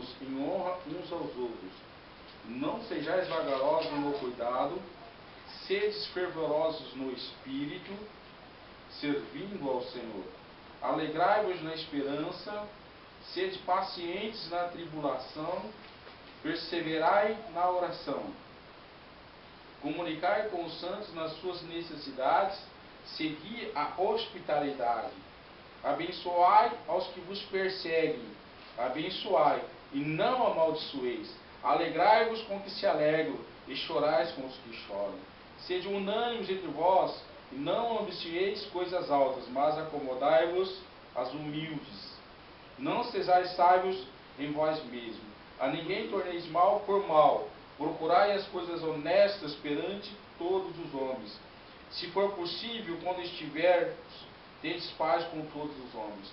servindo-vos em honra uns aos outros. Não sejais vagarosos no cuidado, sedes fervorosos no espírito, servindo ao Senhor. Alegrai-vos na esperança, sede pacientes na tribulação, perseverai na oração. Comunicai com os santos nas suas necessidades, segui a hospitalidade. Abençoai aos que vos perseguem, abençoai e não amaldiçoeis. Alegrai-vos com os que se alegram e chorais com os que choram. Sede unânimes entre vós e não ambicieis coisas altas, mas acomodai-vos às humildes. Não sejais sábios em vós mesmos. A ninguém torneis mal por mal. Procurai as coisas honestas perante todos os homens. Se for possível, quando estiver, tendes paz com todos os homens.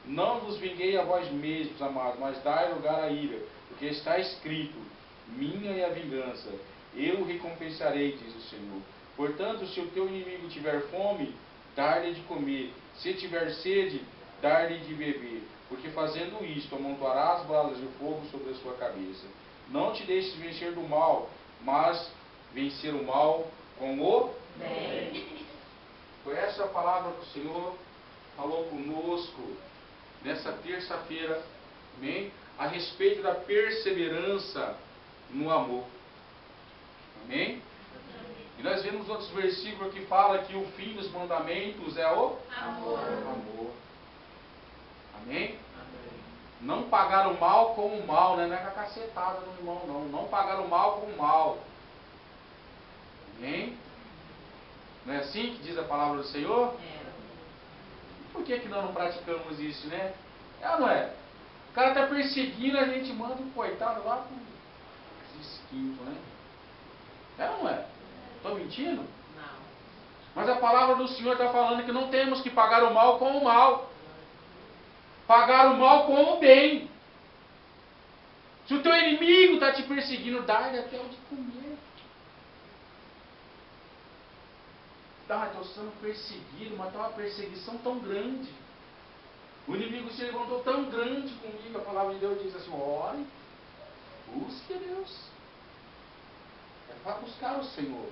Não vos vinguei a vós mesmos, amados, mas dai lugar à ira, porque está escrito: minha é a vingança, eu recompensarei, diz o Senhor. Portanto, se o teu inimigo tiver fome, dar-lhe de comer. Se tiver sede, dar-lhe de beber. Porque fazendo isto, amontoarás balas de fogo sobre a sua cabeça. Não te deixes vencer do mal, mas vencer o mal com o bem. Foi essa a palavra que o Senhor falou conosco nessa terça-feira, amém? A respeito da perseverança no amor. Amém? E nós vemos outros versículos que fala que o fim dos mandamentos é o amor. Amém? Não pagar o mal com o mal, né? Não é com a cacetada no irmão, não. Não pagar o mal com o mal. Amém? Não é assim que diz a palavra do Senhor? Por que nós não praticamos isso, né? É ou não é? O cara está perseguindo, a gente manda um coitado lá com esquinto, né? É ou não é? Estou mentindo? Não. Mas a palavra do Senhor está falando que não temos que pagar o mal com o mal. Pagar o mal com o bem. Se o teu inimigo está te perseguindo, dá-lhe até o de comer. Estou sendo perseguido, mas está uma perseguição tão grande. O inimigo se levantou tão grande comigo. A palavra de Deus diz assim: ore, busque a Deus. É para buscar o Senhor.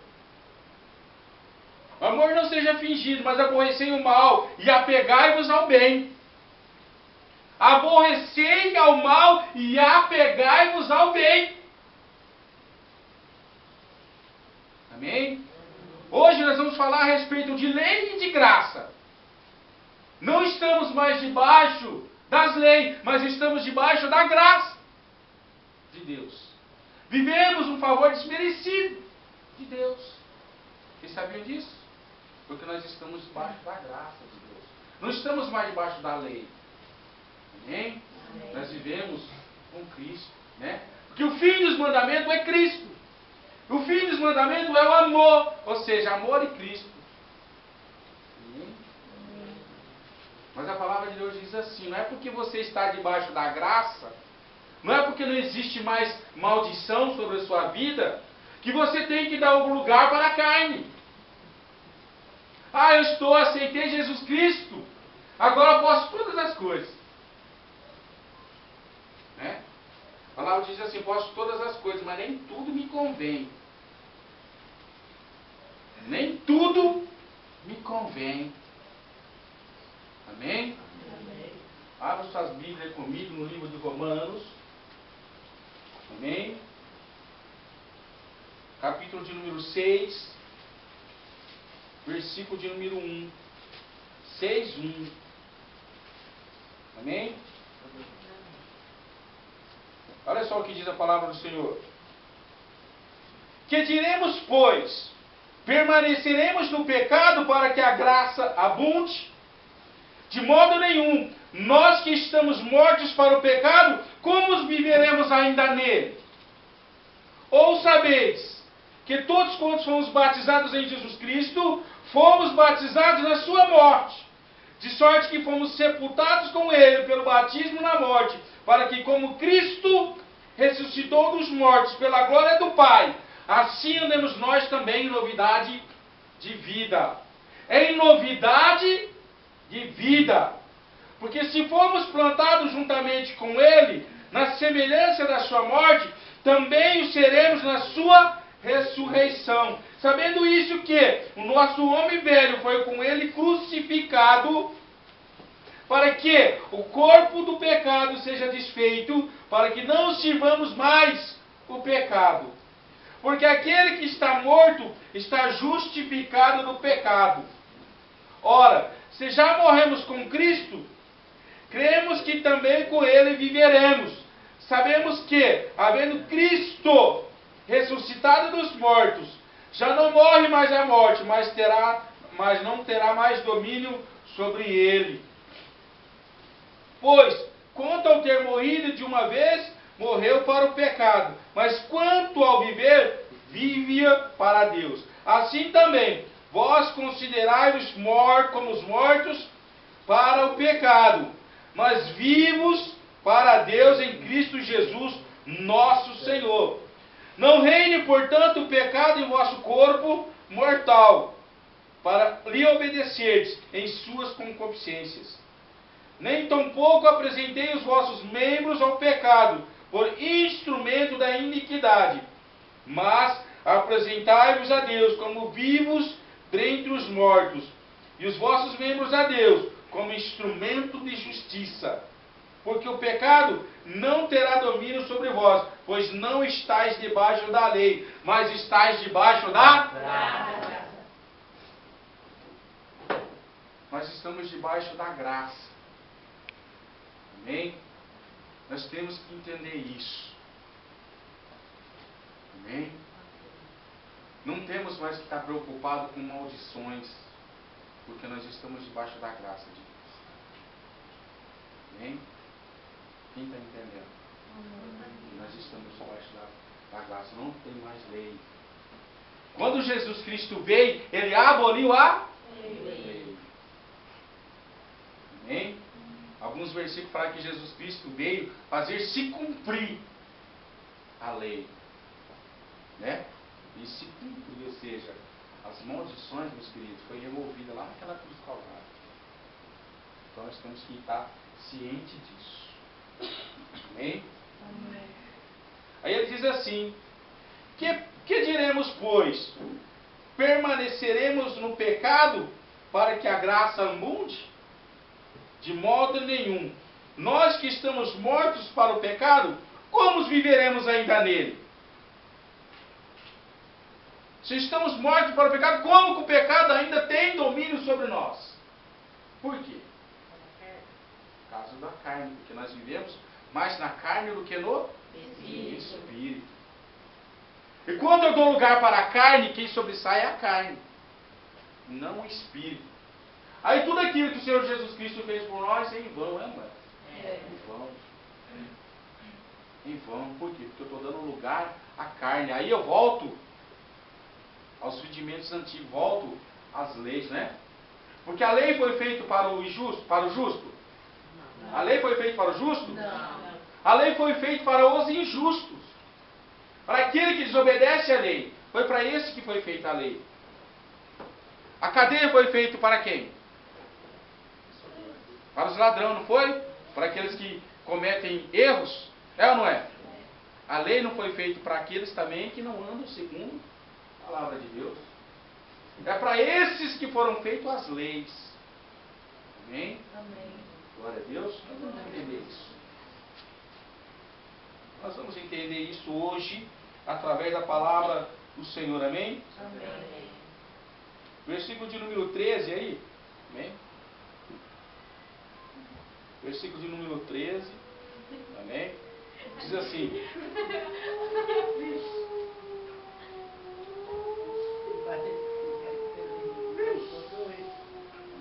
O amor não seja fingido, mas aborrecei o mal e apegai-vos ao bem. Aborrecei ao mal e apegai-vos ao bem. Amém? Hoje nós vamos falar a respeito de lei e de graça. Não estamos mais debaixo das leis, mas estamos debaixo da graça de Deus. Vivemos um favor desmerecido de Deus. Vocês sabiam disso? Porque nós estamos debaixo da graça de Deus. Não estamos mais debaixo da lei. Amém? Amém. Nós vivemos com Cristo, né? Porque o fim dos mandamentos é Cristo. O fim dos mandamentos é o amor, ou seja, amor e Cristo. Amém? Mas a palavra de Deus diz assim: não é porque você está debaixo da graça, não é porque não existe mais maldição sobre a sua vida, que você tem que dar algum lugar para a carne. Ah, eu aceitei Jesus Cristo, agora eu posso todas as coisas. Né? A palavra diz assim: posso todas as coisas, mas nem tudo me convém. Nem tudo me convém. Amém? Amém. Abra suas Bíblias comigo no livro de Romanos. Amém? Capítulo de número 6, versículo de número 1. 6:1. Amém? Olha só o que diz a palavra do Senhor. Que diremos, pois? Permaneceremos no pecado para que a graça abunde? De modo nenhum. Nós que estamos mortos para o pecado, como viveremos ainda nele? Ou sabeis que todos quantos fomos batizados em Jesus Cristo, fomos batizados na sua morte, de sorte que fomos sepultados com ele pelo batismo na morte, para que como Cristo ressuscitou dos mortos pela glória do Pai, assim andemos nós também em novidade de vida. Em novidade de vida. Porque se formos plantados juntamente com ele na semelhança da sua morte, também o seremos na sua ressurreição. Sabendo isso que o nosso homem velho foi com ele crucificado, para que o corpo do pecado seja desfeito, para que não sirvamos mais o pecado. Porque aquele que está morto está justificado do pecado. Ora, se já morremos com Cristo, cremos que também com Ele viveremos. Sabemos que, havendo Cristo ressuscitado dos mortos, já não morre mais a morte, mas não terá mais domínio sobre ele. Pois, quanto ao ter morrido de uma vez, morreu para o pecado, mas quanto ao viver, vive para Deus. Assim também, vós considerai-vos como os mortos para o pecado, mas vivos para Deus em Cristo Jesus, nosso Senhor. Não reine, portanto, o pecado em vosso corpo mortal, para lhe obedecerdes em suas concupiscências. Nem tampouco apresentei os vossos membros ao pecado, por instrumento da iniquidade, mas apresentai-vos a Deus como vivos dentre os mortos, e os vossos membros a Deus como instrumento de justiça. Porque o pecado não terá domínio sobre vós, pois não estáis debaixo da lei, mas estáis debaixo da graça. Nós estamos debaixo da graça. Amém? Nós temos que entender isso. Amém? Não temos mais que estar preocupados com maldições, porque nós estamos debaixo da graça de Deus. Amém? Quem está entendendo? Nós estamos debaixo da graça, não tem mais lei. Quando Jesus Cristo veio, Ele aboliu a lei. Amém? Alguns versículos falam que Jesus Cristo veio fazer se cumprir a lei. Né? E se cumprir, ou seja, as maldições, meus queridos, foi removida lá naquela cruz do Calvário. Então nós temos que estar cientes disso. Amém? Amém. Aí ele diz assim: que diremos, pois? Permaneceremos no pecado para que a graça abunde? De modo nenhum. Nós que estamos mortos para o pecado, como viveremos ainda nele? Se estamos mortos para o pecado, como que o pecado ainda tem domínio sobre nós? Por quê? Por causa da carne, porque nós vivemos mais na carne do que no Espírito. E quando eu dou lugar para a carne, quem sobressai é a carne, não o Espírito. Aí tudo aquilo que o Senhor Jesus Cristo fez por nós é em vão, não é? Em vão. Em vão. Por quê? Porque eu estou dando lugar à carne. Aí eu volto aos rudimentos antigos, volto às leis, né? Porque a lei foi feita para o injusto, para o justo? Não. A lei foi feita para o justo? Não. A lei foi feita para os injustos. Para aquele que desobedece à lei. Foi para esse que foi feita a lei. A cadeia foi feita para quem? Para os ladrões, não foi? Para aqueles que cometem erros? É ou não é? A lei não foi feita para aqueles também que não andam segundo a palavra de Deus. É para esses que foram feitas as leis. Amém? Amém. Glória a Deus. Nós vamos entender isso. Nós vamos entender isso hoje através da palavra do Senhor. Amém? Amém. Versículo de número 13 aí. Amém? Versículo de número 13. Amém? Diz assim: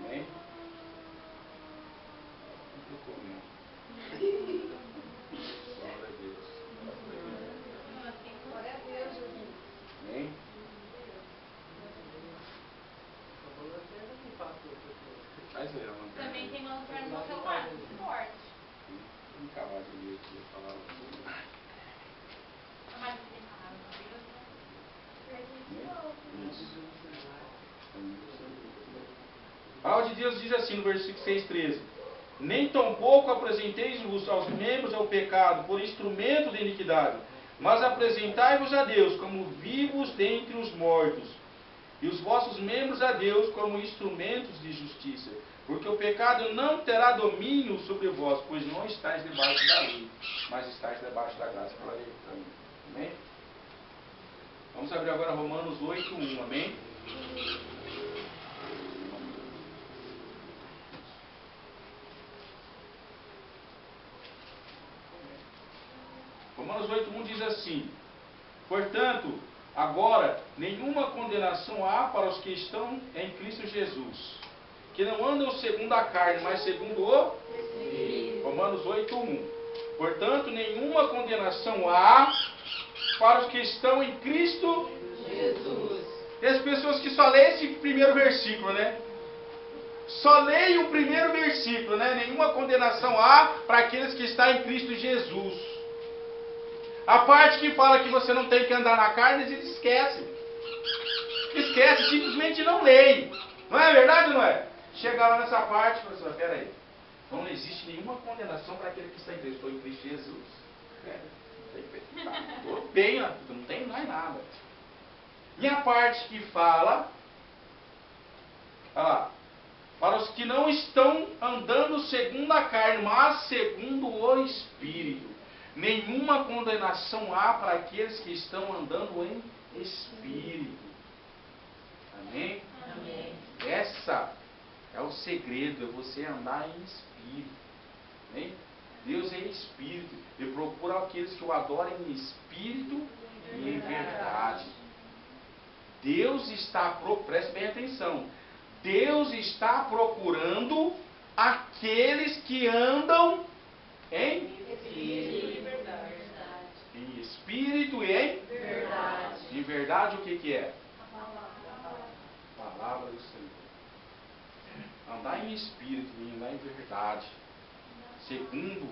amém? Glória a Deus. Amém? Também tem uma lugar no seu lado, forte. Vamos acabar de ler aqui a palavra do Senhor. Mas tem palavra de Deus, né? A palavra de Deus diz assim no versículo 6:13: Nem tampouco apresenteis-vos aos membros ao pecado por instrumento de iniquidade, mas apresentai-vos a Deus como vivos dentre os mortos, e os vossos membros a Deus como instrumentos de justiça. Porque o pecado não terá domínio sobre vós, pois não estáis debaixo da lei, mas estáis debaixo da graça pela lei. Amém? Vamos abrir agora Romanos 8:1, amém? Romanos 8:1 diz assim: portanto, agora nenhuma condenação há para os que estão em Cristo Jesus, que não andam segundo a carne, mas segundo o Espírito. Romanos 8:1. Portanto, nenhuma condenação há para os que estão em Cristo Jesus. Tem as pessoas que só leem esse primeiro versículo, né? Só leem o primeiro versículo, né? Nenhuma condenação há para aqueles que estão em Cristo Jesus. A parte que fala que você não tem que andar na carne, eles esquecem. Esquece, simplesmente não leem. Não é verdade ou não é? Chega lá nessa parte e fala assim, peraí. Então não existe nenhuma condenação para aquele que está em Cristo. Estou em Cristo Jesus. Estou bem, não tem mais nada. E a parte que fala, para os que não estão andando segundo a carne, mas segundo o Espírito. Nenhuma condenação há para aqueles que estão andando em Espírito. Amém? Amém. Essa é o segredo, é você andar em Espírito. Amém? Deus é Espírito. Ele procura aqueles que o adorem em Espírito e em verdade. Deus está, preste bem atenção, Deus está procurando aqueles que andam em Espírito e verdade. Em espírito e em Verdade. Em verdade, o que é? A Palavra do Senhor. Andar em espírito e andar em verdade, segundo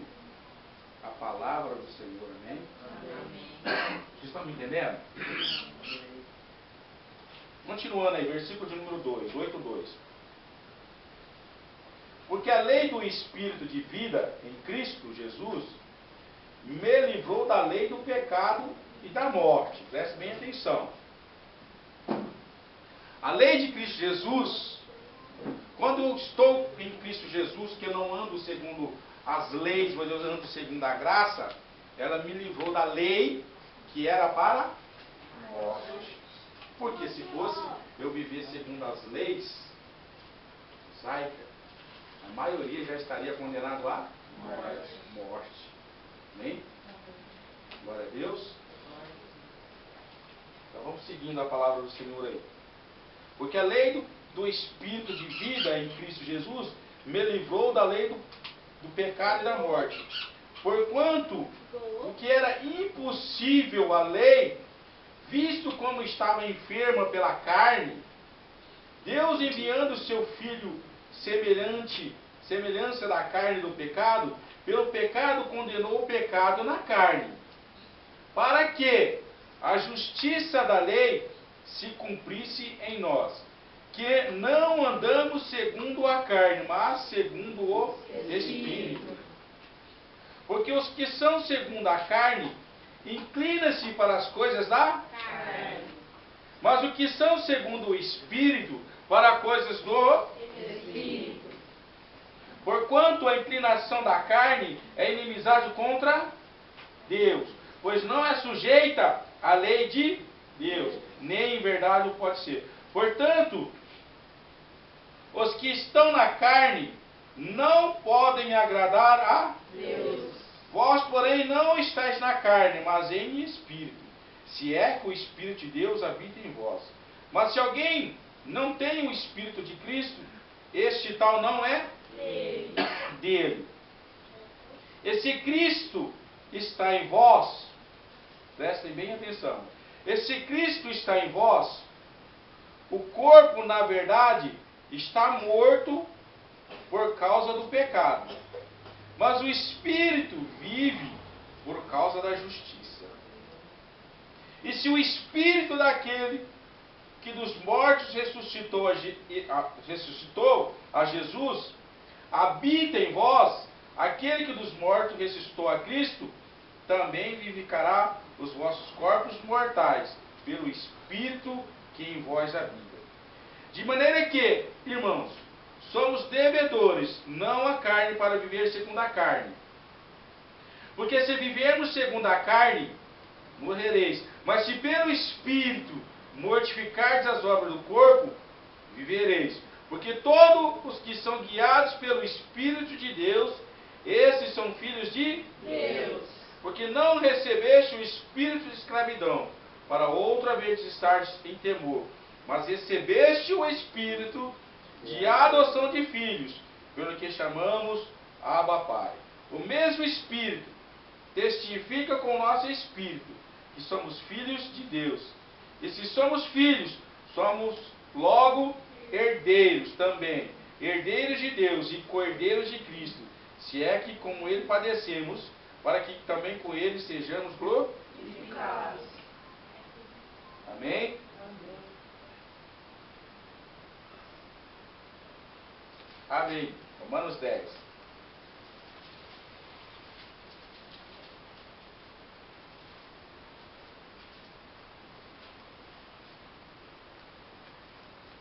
a palavra do Senhor. Amém? Amém. Vocês estão me entendendo? Continuando aí, versículo de número 2, 8:2. Porque a lei do Espírito de vida em Cristo Jesus me livrou da lei do pecado e da morte. Preste bem atenção. A lei de Cristo Jesus, quando eu estou em Cristo Jesus, que eu não ando segundo as leis, mas eu ando segundo a graça, ela me livrou da lei que era para a morte. Porque se fosse eu viver segundo as leis mosaicas, a maioria já estaria condenado à morte. Amém? Glória a Deus. Então vamos seguindo a palavra do Senhor aí. Porque a lei do Espírito de vida em Cristo Jesus me livrou da lei do pecado e da morte. Porquanto o que era impossível à lei, visto como estava enferma pela carne, Deus enviando seu Filho semelhança da carne do pecado, pelo pecado condenou o pecado na carne, para que a justiça da lei se cumprisse em nós, que não andamos segundo a carne, mas segundo o Espírito. Porque os que são segundo a carne, inclinam-se para as coisas da carne. Mas os que são segundo o Espírito, para coisas do Espírito. Porquanto a inclinação da carne é inimizade contra Deus, pois não é sujeita à lei de Deus, nem em verdade o pode ser. Portanto, os que estão na carne não podem agradar a Deus. Vós, porém, não estáis na carne, mas em espírito, se é que o Espírito de Deus habita em vós. Mas se alguém não tem o Espírito de Cristo, este tal não é dele. E se Cristo está em vós, prestem bem atenção, e se Cristo está em vós, o corpo, na verdade, está morto por causa do pecado, mas o Espírito vive por causa da justiça. E se o Espírito daquele que dos mortos ressuscitou a Jesus, habita em vós, aquele que dos mortos ressuscitou a Cristo, também vivificará os vossos corpos mortais, pelo Espírito que em vós habita. De maneira que, irmãos, somos devedores, não a carne, para viver segundo a carne. Porque se vivermos segundo a carne, morrereis. Mas se pelo Espírito mortificardes as obras do corpo, vivereis. Porque todos os que são guiados pelo Espírito de Deus, esses são filhos de Deus. Porque não recebeste o espírito de escravidão, para outra vez estardes em temor, mas recebeste o espírito de adoção de filhos, pelo que chamamos Abba Pai. O mesmo Espírito testifica com o nosso espírito que somos filhos de Deus. E se somos filhos, somos logo herdeiros também, herdeiros de Deus e co-herdeiros de Cristo, se é que como Ele padecemos, para que também com Ele sejamos glorificados. Amém? Amém. Romanos 10.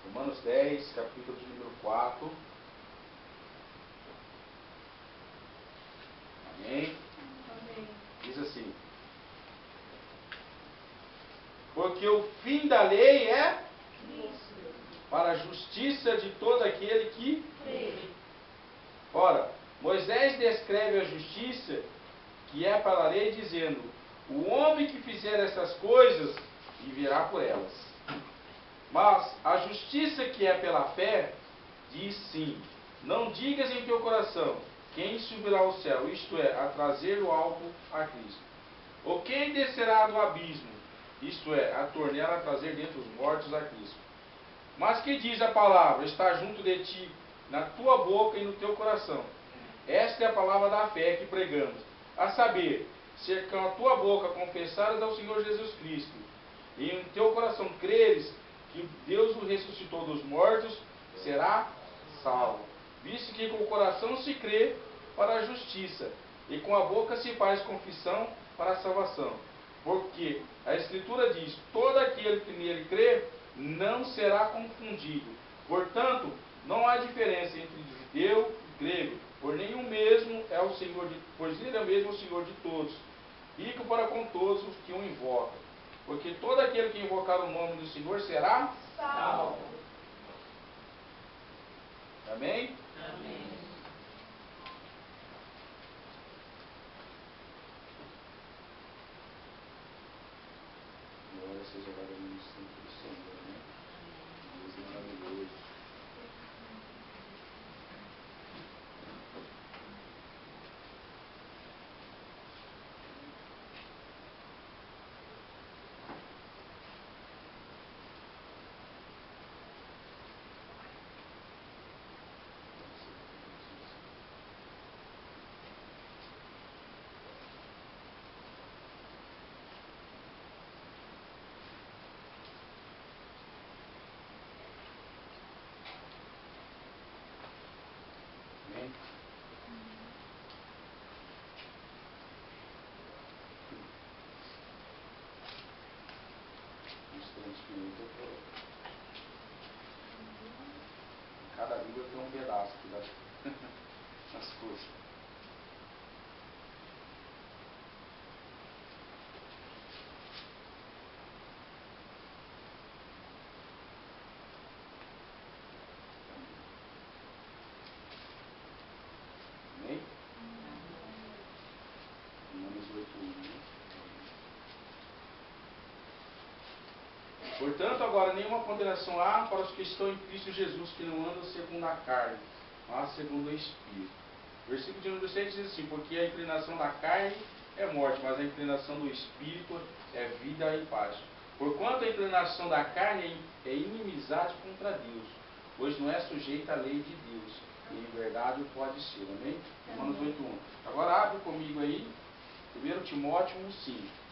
Romanos 10, capítulo de número 4. Amém? Amém. Diz assim: porque o fim da lei é para a justiça de todo aquele que Crê. Ora, Moisés descreve a justiça que é para a lei, dizendo: o homem que fizer essas coisas viverá por elas. Mas a justiça que é pela fé diz sim: não digas em teu coração, quem subirá ao céu, isto é, a trazer o alto a Cristo. Ou quem descerá do abismo, isto é, a torneira a trazer dentre os mortos a Cristo. Mas que diz a palavra, está junto de ti, na tua boca e no teu coração. Esta é a palavra da fé que pregamos. A saber, se com a tua boca confessares ao Senhor Jesus Cristo, e em teu coração creres que Deus o ressuscitou dos mortos, será salvo. Visto que com o coração se crê para a justiça, e com a boca se faz confissão para a salvação. Porque a Escritura diz: todo aquele que nele crê não será confundido. Portanto, não há diferença entre judeu e grego, pois ele é o Senhor de todos, rico para com todos os que o invocam. Porque todo aquele que invocar o nome do Senhor será Salvo. Amém? Amém. Glória seja para o Santo do Senhor, né? Deus é maravilhoso. Amém? Cada língua tem um pedaço aqui das coisas. Amém? Romanos 8:1. Portanto, agora nenhuma condenação há para os que estão em Cristo Jesus, que não andam segundo a carne, mas segundo o Espírito. Versículo de número 6 diz assim: porque a inclinação da carne é morte, mas a inclinação do Espírito é vida e paz. Porquanto a inclinação da carne é inimizade contra Deus, pois não é sujeita à lei de Deus, e em verdade o pode ser. Amém? Romanos 8:1. Agora abre comigo aí, 1 Timóteo 1:5.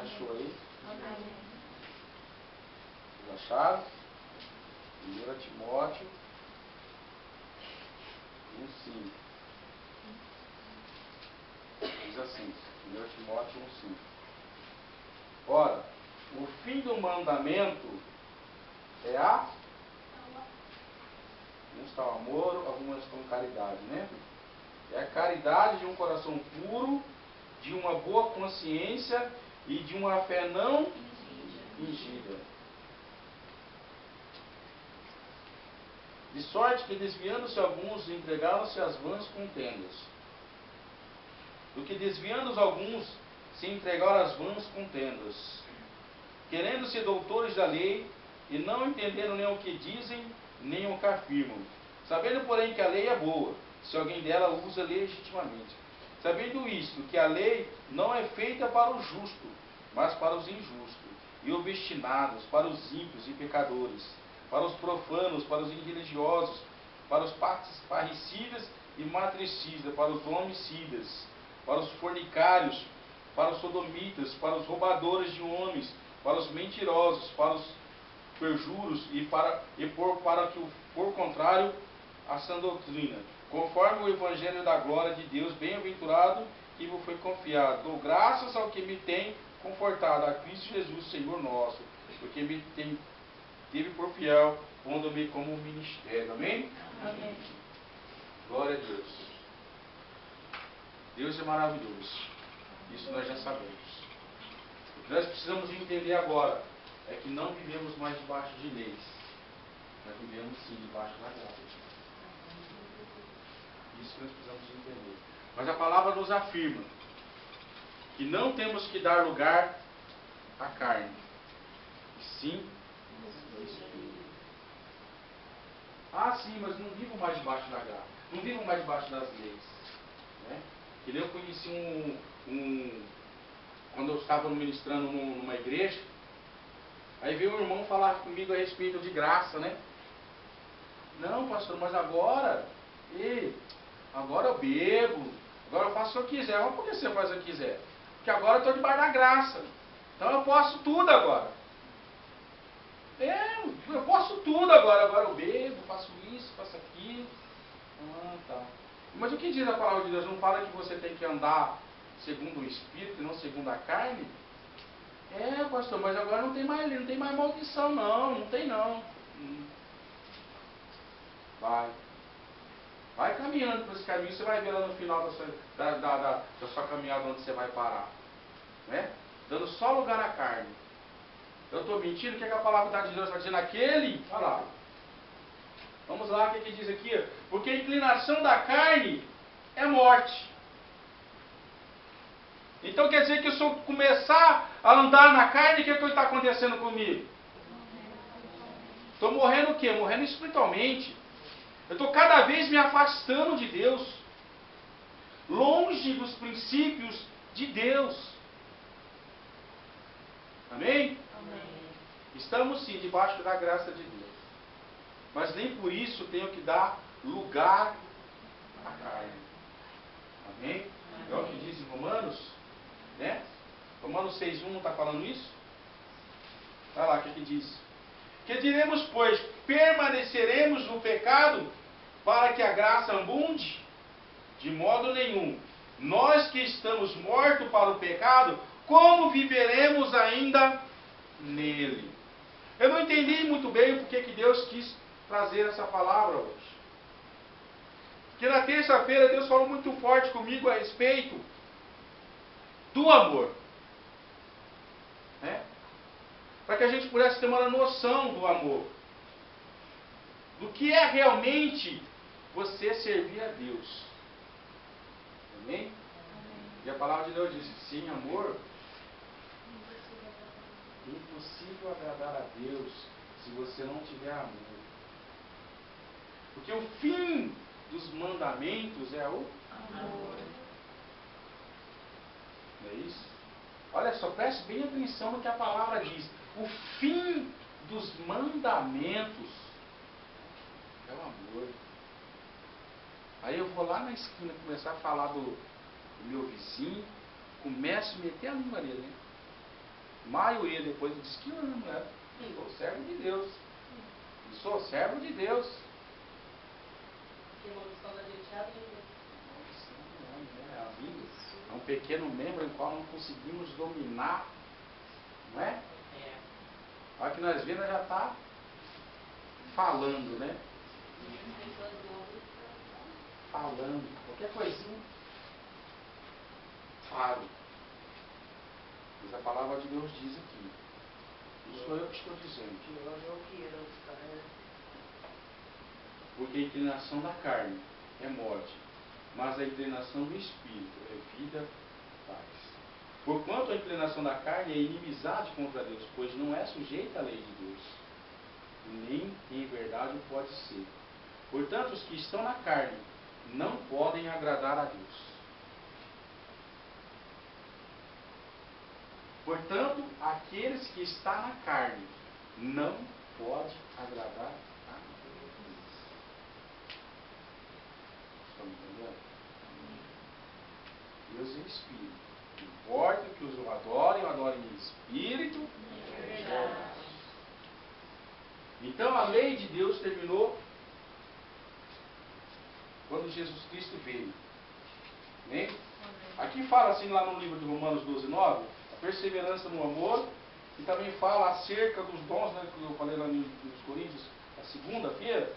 achou aí? Amém. Vocês acharam? 1 Timóteo 1,5. Diz assim, 1 Timóteo 1,5. Ora, o fim do mandamento é a... Uns estão amor, algumas estão caridade, né? É a caridade de um coração puro, de uma boa consciência e de uma fé não fingida. De sorte que, desviando-se alguns, entregaram-se às vãs contendas. Do que, desviando-os alguns, se entregaram às vãs contendas, querendo ser doutores da lei, e não entenderam nem o que dizem, nem o que afirmam. Sabendo, porém, que a lei é boa, se alguém dela usa legitimamente. Sabendo isto, que a lei não é feita para o justo, mas para os injustos, e obstinados, para os ímpios e pecadores, para os profanos, para os irreligiosos, para os parricidas e matricidas, para os homicidas, para os fornicários, para os sodomitas, para os roubadores de homens, para os mentirosos, para os perjuros para que, por contrário, a sã doutrina, conforme o evangelho da glória de Deus, bem-aventurado que vos foi confiado. Dou graças ao que me tem confortado, a Cristo Jesus, Senhor nosso, porque me teve por fiel, pondo-me como ministério. Amém? Amém. Glória a Deus. Deus é maravilhoso. Isso nós já sabemos. O que nós precisamos entender agora é que não vivemos mais debaixo de leis. Nós vivemos sim debaixo da graça. Isso que nós precisamos entender. Mas a palavra nos afirma que não temos que dar lugar à carne, e sim ao Espírito. Ah, sim, mas não vivo mais debaixo da graça. Não vivo mais debaixo das leis. Né? Que nem eu conheci quando eu estava ministrando numa igreja, aí veio um irmão falar comigo a respeito de graça, né? Não, pastor, mas agora eu bebo, agora eu faço o que eu quiser. Mas por que você faz o que quiser? Porque agora eu estou debaixo da graça. Então eu posso tudo agora. Eu posso tudo agora. Agora eu bebo, faço isso, faço aquilo. Ah, tá. Mas o que diz a palavra de Deus? Não fala que você tem que andar segundo o Espírito e não segundo a carne? Pastor, mas agora não tem mais maldição, não tem não. Vai caminhando por esse caminho, você vai ver lá no final da sua caminhada onde você vai parar. Né? Dando só lugar à carne. Eu estou mentindo? O que a palavra de Deus está dizendo? Olha lá. Vamos lá, o que diz aqui? Porque a inclinação da carne é morte. Então quer dizer que se eu começar a andar na carne, o que está acontecendo comigo? Estou morrendo o quê? Morrendo espiritualmente. Eu estou cada vez me afastando de Deus. Longe dos princípios de Deus. Amém? Amém. Estamos sim debaixo da graça de Deus. Mas nem por isso tenho que dar lugar à carne. Amém? É o que diz em Romanos, né? Romanos 6,1 não está falando isso? Olha lá o que diz. Que diremos, pois, permaneceremos no pecado para que a graça abunde? De modo nenhum. Nós que estamos mortos para o pecado, como viveremos ainda nele? Eu não entendi muito bem porque que Deus quis trazer essa palavra hoje. Porque na terça-feira Deus falou muito forte comigo a respeito do amor. Né? Para que a gente pudesse ter uma noção do amor. Do que é realmente você servir a Deus. Amém? Amém. E a palavra de Deus diz: sem amor, impossível agradar a Deus se você não tiver amor. Porque o fim dos mandamentos é o Amor. Não é isso? Olha só, preste bem atenção no que a palavra diz. O fim dos mandamentos é o amor. Aí eu vou lá na esquina começar a falar do meu vizinho, começo a meter a língua nele, né? maio ele, depois eu disse que eu não era. Sou servo de Deus. Sou servo de Deus. Que maldição da gente é a língua. É a língua. É um pequeno membro em qual não conseguimos dominar. Não é? A hora que nós vemos, nós já está falando, né? Falando. Qualquer coisinha. Fale. Mas a palavra de Deus diz aqui. Não sou eu que estou dizendo. Porque a inclinação da carne é morte, mas a inclinação do espírito é vida e paz. Porquanto a inclinação da carne é inimizade contra Deus, pois não é sujeita à lei de Deus, nem em verdade o pode ser. Portanto, os que estão na carne não podem agradar a Deus. Portanto, aqueles que estão na carne não podem agradar a Deus. Estão entendendo? Deus é Espírito. Importa que os o adorem em Espírito. Então a lei de Deus terminou quando Jesus Cristo veio. Amém? Aqui fala assim lá no livro de Romanos 12:9, a perseverança no amor, e também fala acerca dos dons, né, que eu falei lá nos Coríntios, a segunda-feira,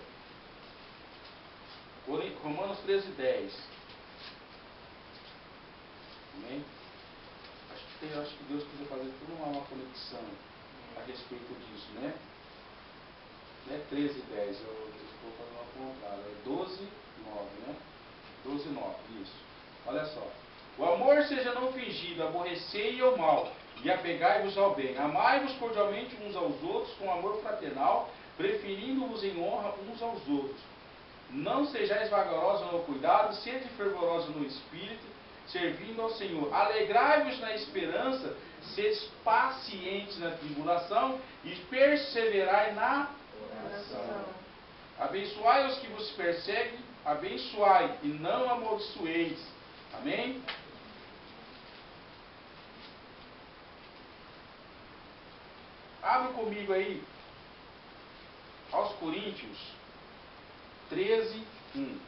Romanos 13:10. Amém? Acho que Deus podia fazer toda uma conexão a respeito disso, né? Não é 13:10, eu estou falando ao contrário, é 12:9, né? 12:9, isso. Olha só. O amor seja não fingido, aborrecei o mal, e apegai-vos ao bem. Amai-vos cordialmente uns aos outros com amor fraternal, preferindo-vos em honra uns aos outros. Não sejais vagarosos no cuidado, sede fervorosos no espírito, servindo ao Senhor. Alegrai-vos na esperança, sede pacientes na tribulação e perseverai na oração. Abençoai os que vos perseguem, abençoai e não amaldiçoeis. Amém? Abre comigo aí aos Coríntios 13:1.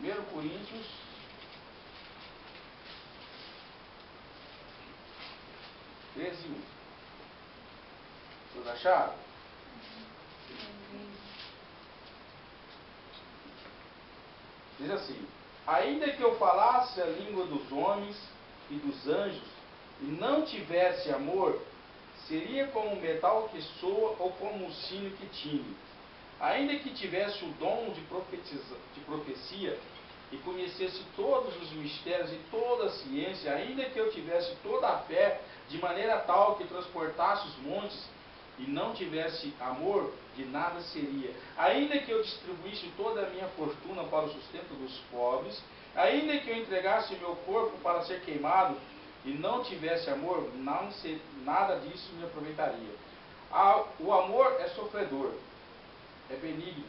1 Coríntios 13:1. Todos acharam? Diz assim: ainda que eu falasse a língua dos homens e dos anjos, e não tivesse amor, seria como um metal que soa ou como um sino que tine. Ainda que tivesse o dom de profecia e conhecesse todos os mistérios e toda a ciência, ainda que eu tivesse toda a fé, de maneira tal que transportasse os montes, e não tivesse amor, de nada seria. Ainda que eu distribuísse toda a minha fortuna para o sustento dos pobres, ainda que eu entregasse meu corpo para ser queimado, e não tivesse amor, nada disso me aproveitaria. O amor é sofredor, é benigno.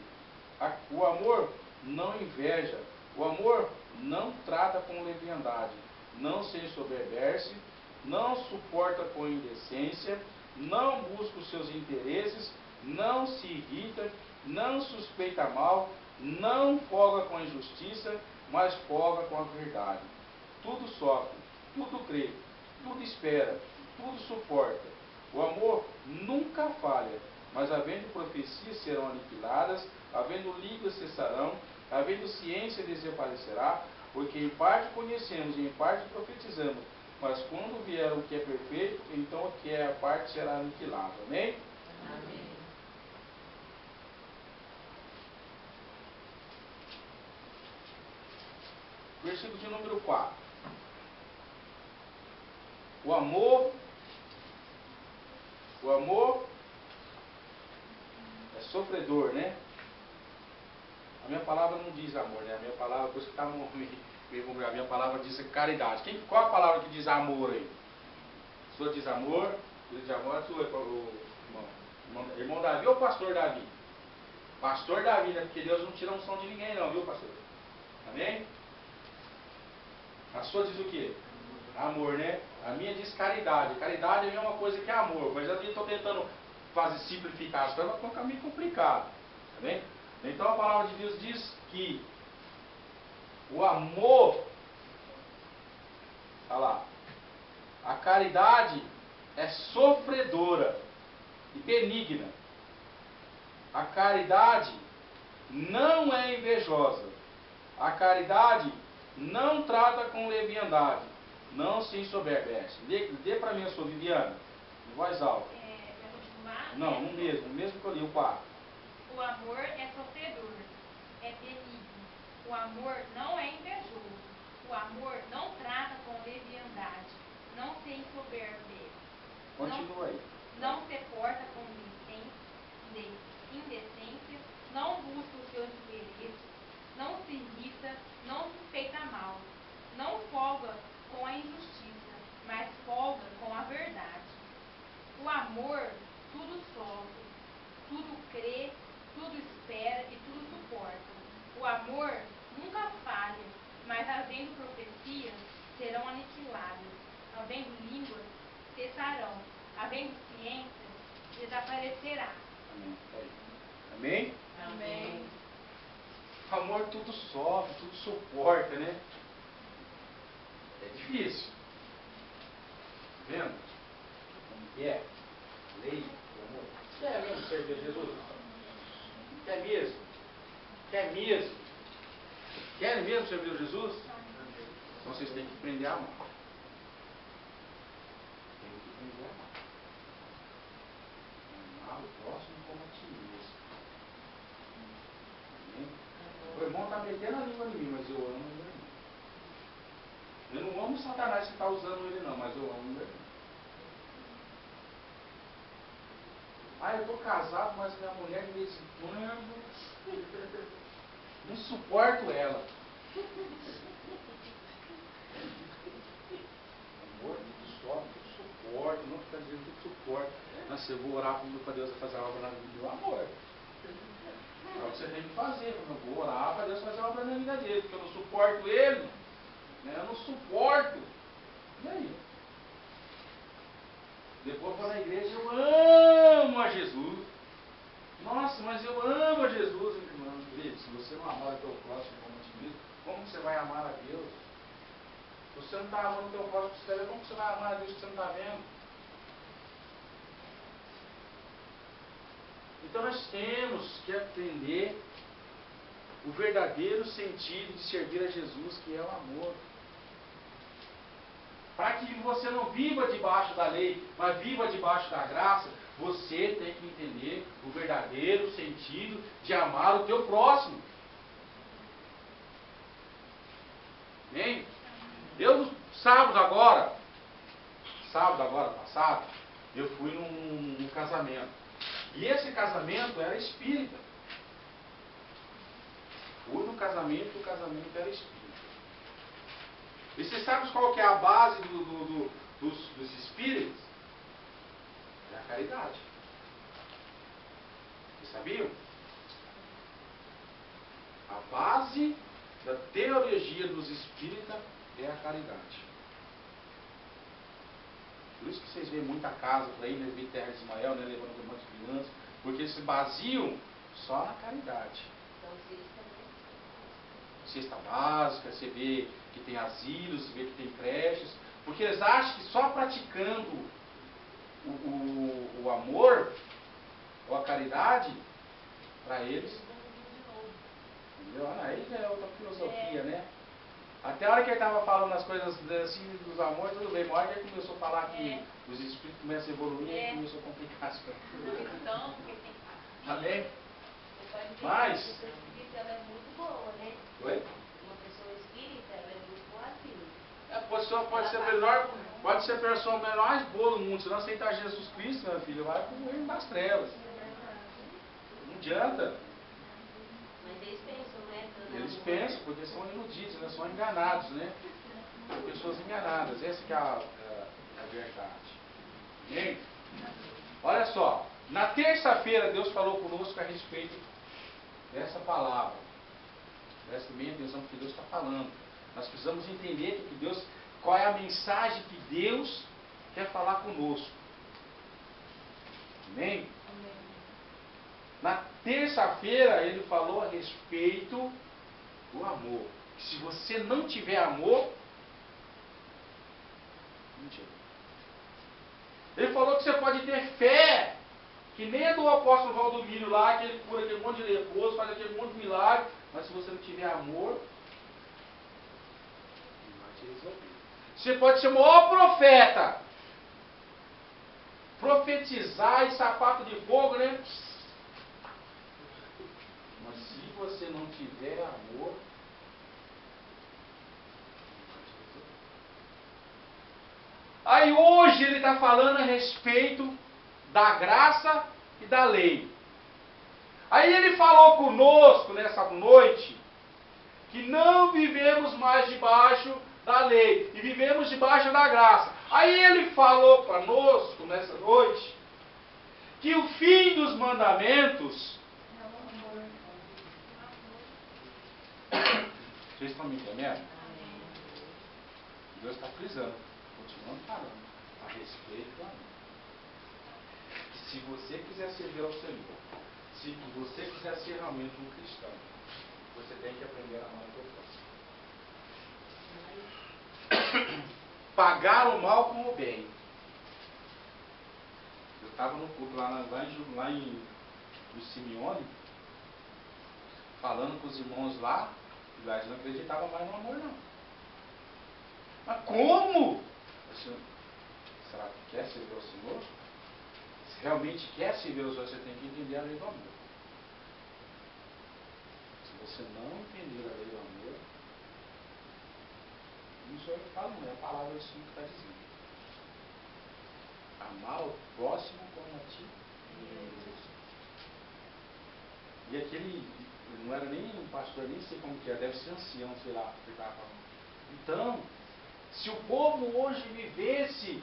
O amor não inveja. O amor não trata com leviandade. Não se ensoberbece. Não suporta com indecência. Não busca os seus interesses. Não se irrita. Não suspeita mal. Não folga com a injustiça, mas folga com a verdade. Tudo sofre, tudo crê, tudo espera, tudo suporta. O amor nunca falha, mas havendo profecias serão aniquiladas, havendo línguas cessarão, havendo ciência desaparecerá, porque em parte conhecemos e em parte profetizamos, mas quando vier o que é perfeito, então o que é a parte será aniquilado. Amém? Amém. Versículo de número 4. O amor é sofredor, né? A minha palavra não diz amor, né? A minha palavra, por isso que está a minha palavra diz caridade. Qual a palavra que diz amor aí? A sua diz amor, diz amor, a sua, o irmão Davi ou o pastor Davi? Pastor da vida, porque Deus não tira a unção de ninguém não, viu, pastor? Amém? A sua diz o quê? Amor, né? A minha diz caridade. Caridade é a mesma coisa que amor, mas eu estou tentando simplificar as coisas para ficar meio complicado. Tá bem? Então a palavra de Deus diz que o amor, olha lá, a caridade é sofredora e benigna. A caridade não é invejosa. A caridade não trata com leviandade. Não se ensoberbece. Dê para mim a sua, Viviana, em voz alta. Vai continuar? Não, no mesmo que eu li, o 4. O amor é sofredor, é benigno. O amor não é invejoso. O amor não trata com leviandade. Não se ensoberbece. Continua aí. Não se porta com indecência, não busca os seus interesses, não se irrita, não suspeita mal, não folga com a injustiça, mas folga com a verdade. O amor tudo sofre, tudo crê, tudo espera e tudo suporta. O amor nunca falha, mas havendo profecias, serão aniquiladas, havendo línguas, cessarão, havendo ciência, desaparecerá. Amém. Amém? Amém. O amor tudo sofre, tudo suporta, né? É difícil. Tá vendo? Como que é? Lei do amor. Quer mesmo servir a Jesus? Quer mesmo? Quer mesmo? Querem mesmo servir a Jesus? Então vocês têm que aprender a amar. Tem que aprender a amar. Amar o próximo como a ti mesmo. Amém? O irmão está metendo a língua em mim, mas eu amo o meu irmão. Eu não amo o Satanás que está usando ele não, mas eu amo o meu irmão. Ah, eu estou casado, mas minha mulher de vez em quando não suporto ela. Amor, tudo sobe, tudo suporta, não fica dizendo tudo suporta. Nossa, eu vou orar para Deus fazer a obra na vida do amor. É o que você tem que fazer. Eu vou orar para Deus fazer a obra na vida dele, porque eu não suporto ele. Né? Eu não suporto. E aí? Depois eu vou na igreja, eu amo a Jesus. Nossa, mas eu amo a Jesus, irmão. Se você não amar o teu próximo como a ti mesmo, como você vai amar a Deus? Se você não está amando o teu próximo, como você vai amar a Deus que você não está vendo? Então nós temos que aprender o verdadeiro sentido de servir a Jesus, que é o amor. Para que você não viva debaixo da lei, mas viva debaixo da graça, você tem que entender o verdadeiro sentido de amar o teu próximo. Amém? Eu, sábado agora passado, eu fui num casamento. E esse casamento era espírita. Fui no casamento e o casamento era espírita. E você sabe qual que é a base dos espíritos? É a caridade. Vocês sabiam? A base da teologia dos espíritas é a caridade. Por isso que vocês veem muita casa por aí, né, vem Terra de Ismael, né, levando um monte de crianças, porque eles se baseiam só na caridade. Cesta básica, você vê que tem asilos, você vê que tem creches, porque eles acham que só praticando o amor ou a caridade, para eles, entendeu? Aí já é outra filosofia, né? Até a hora que ele estava falando as coisas assim dos amores, tudo bem, mas a hora que ele começou a falar que os espíritos começam a evoluir, aí começou a complicar as coisas. Amém? Mas Ela é muito boa, né? oi? Uma pessoa espírita, ela é muito boa assim. Pode ser a pessoa mais boa do mundo. Se não aceitar Jesus Cristo, meu filho, vai pro reino das trevas. Não adianta. Mas eles pensam, né? Eles pensam, porque são iludidos, né? São enganados, né? São pessoas enganadas. Essa que é a verdade. Amém? Olha só. Na terça-feira, Deus falou conosco a respeito dessa palavra. Presta bem atenção no que Deus está falando. Nós precisamos entender que Deus, qual é a mensagem que Deus quer falar conosco. Amém? Na terça-feira ele falou a respeito do amor. Se você não tiver amor, mentira. Ele falou que você pode ter fé, que nem a do apóstolo Valdomiro lá, que ele cura aquele monte de leproso, faz aquele monte de milagre, mas se você não tiver amor, não vai te resolver. Você pode ser o maior profeta, profetizar e sapato de fogo, né? Mas se você não tiver amor, não vai te resolver. Aí hoje ele está falando a respeito da graça e da lei. Aí ele falou conosco nessa noite que não vivemos mais debaixo da lei e vivemos debaixo da graça. Aí ele falou conosco nessa noite que o fim dos mandamentos... Vocês estão me entendendo? Deus está frisando, continuando falando a respeito do amor. Se você quiser servir ao Senhor, se você quiser ser realmente um cristão, você tem que aprender a amar o teu próximo. Pagar o mal com o bem. Eu estava no culto lá em Simeone, falando com os irmãos lá, e lá eles não acreditavam mais no amor, não. Mas como? Será que quer servir ao Senhor? Se realmente quer servir ao Senhor, você tem que entender a lei do amor. Se você não entender a lei do amor, isso é o que fala, não é a palavra do Senhor que está dizendo. Amar o próximo como a ti mesmo. E aquele, não era nem um pastor, nem sei como que é, deve ser ancião, sei lá, que estava falando. Então, se o povo hoje vivesse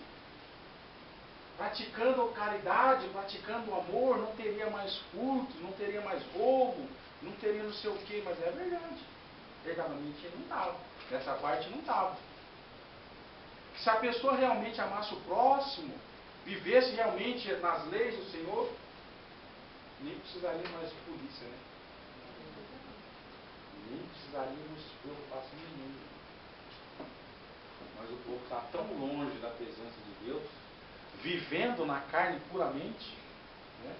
praticando caridade, praticando amor, não teria mais furto, não teria mais roubo, não teria não sei o que, mas é verdade. Verdadeiramente não estava. Nessa parte não estava. Se a pessoa realmente amasse o próximo, vivesse realmente nas leis do Senhor, nem precisaria mais de polícia, né? Nem precisaríamos de preocupação nenhuma. Mas o povo está tão longe da presença de Deus, vivendo na carne puramente, né,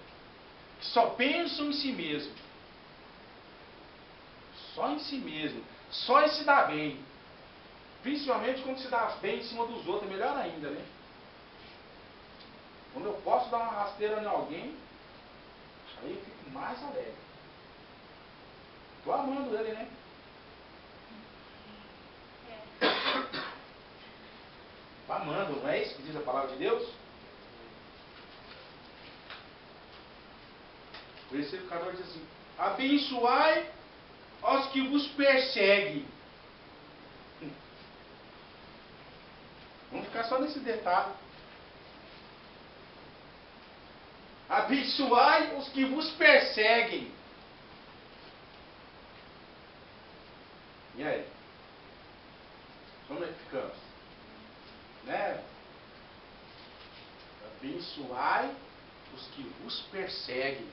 que só pensam em si mesmo. Só em si mesmo. Só em se dar bem. Principalmente quando se dá bem em cima dos outros, é melhor ainda, né? Quando eu posso dar uma rasteira em alguém, aí eu fico mais alegre. Estou amando ele, né? Estou amando, não é isso que diz a palavra de Deus? O versículo 14 diz assim: abençoai aos que vos perseguem. Vamos ficar só nesse detalhe. Abençoai os que vos perseguem. E aí? Como é que ficamos? Né? Abençoai os que vos perseguem.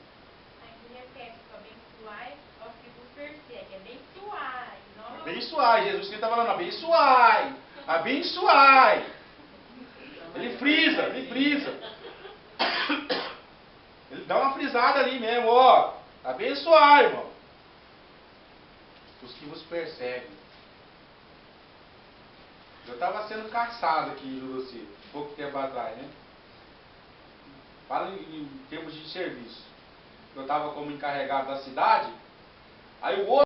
Aí repete, abençoai aos que vos perseguem. Abençoai. Não... Abençoai. Jesus Cristo está falando, abençoai. Abençoai. Ele frisa, ele frisa. Ele dá uma frisada ali mesmo, ó. Abençoai, irmão. Os que vos perseguem. Eu estava sendo caçado aqui em Juruci, pouco tempo atrás, né? Fala em termos de serviço. Eu estava como encarregado da cidade, aí o outro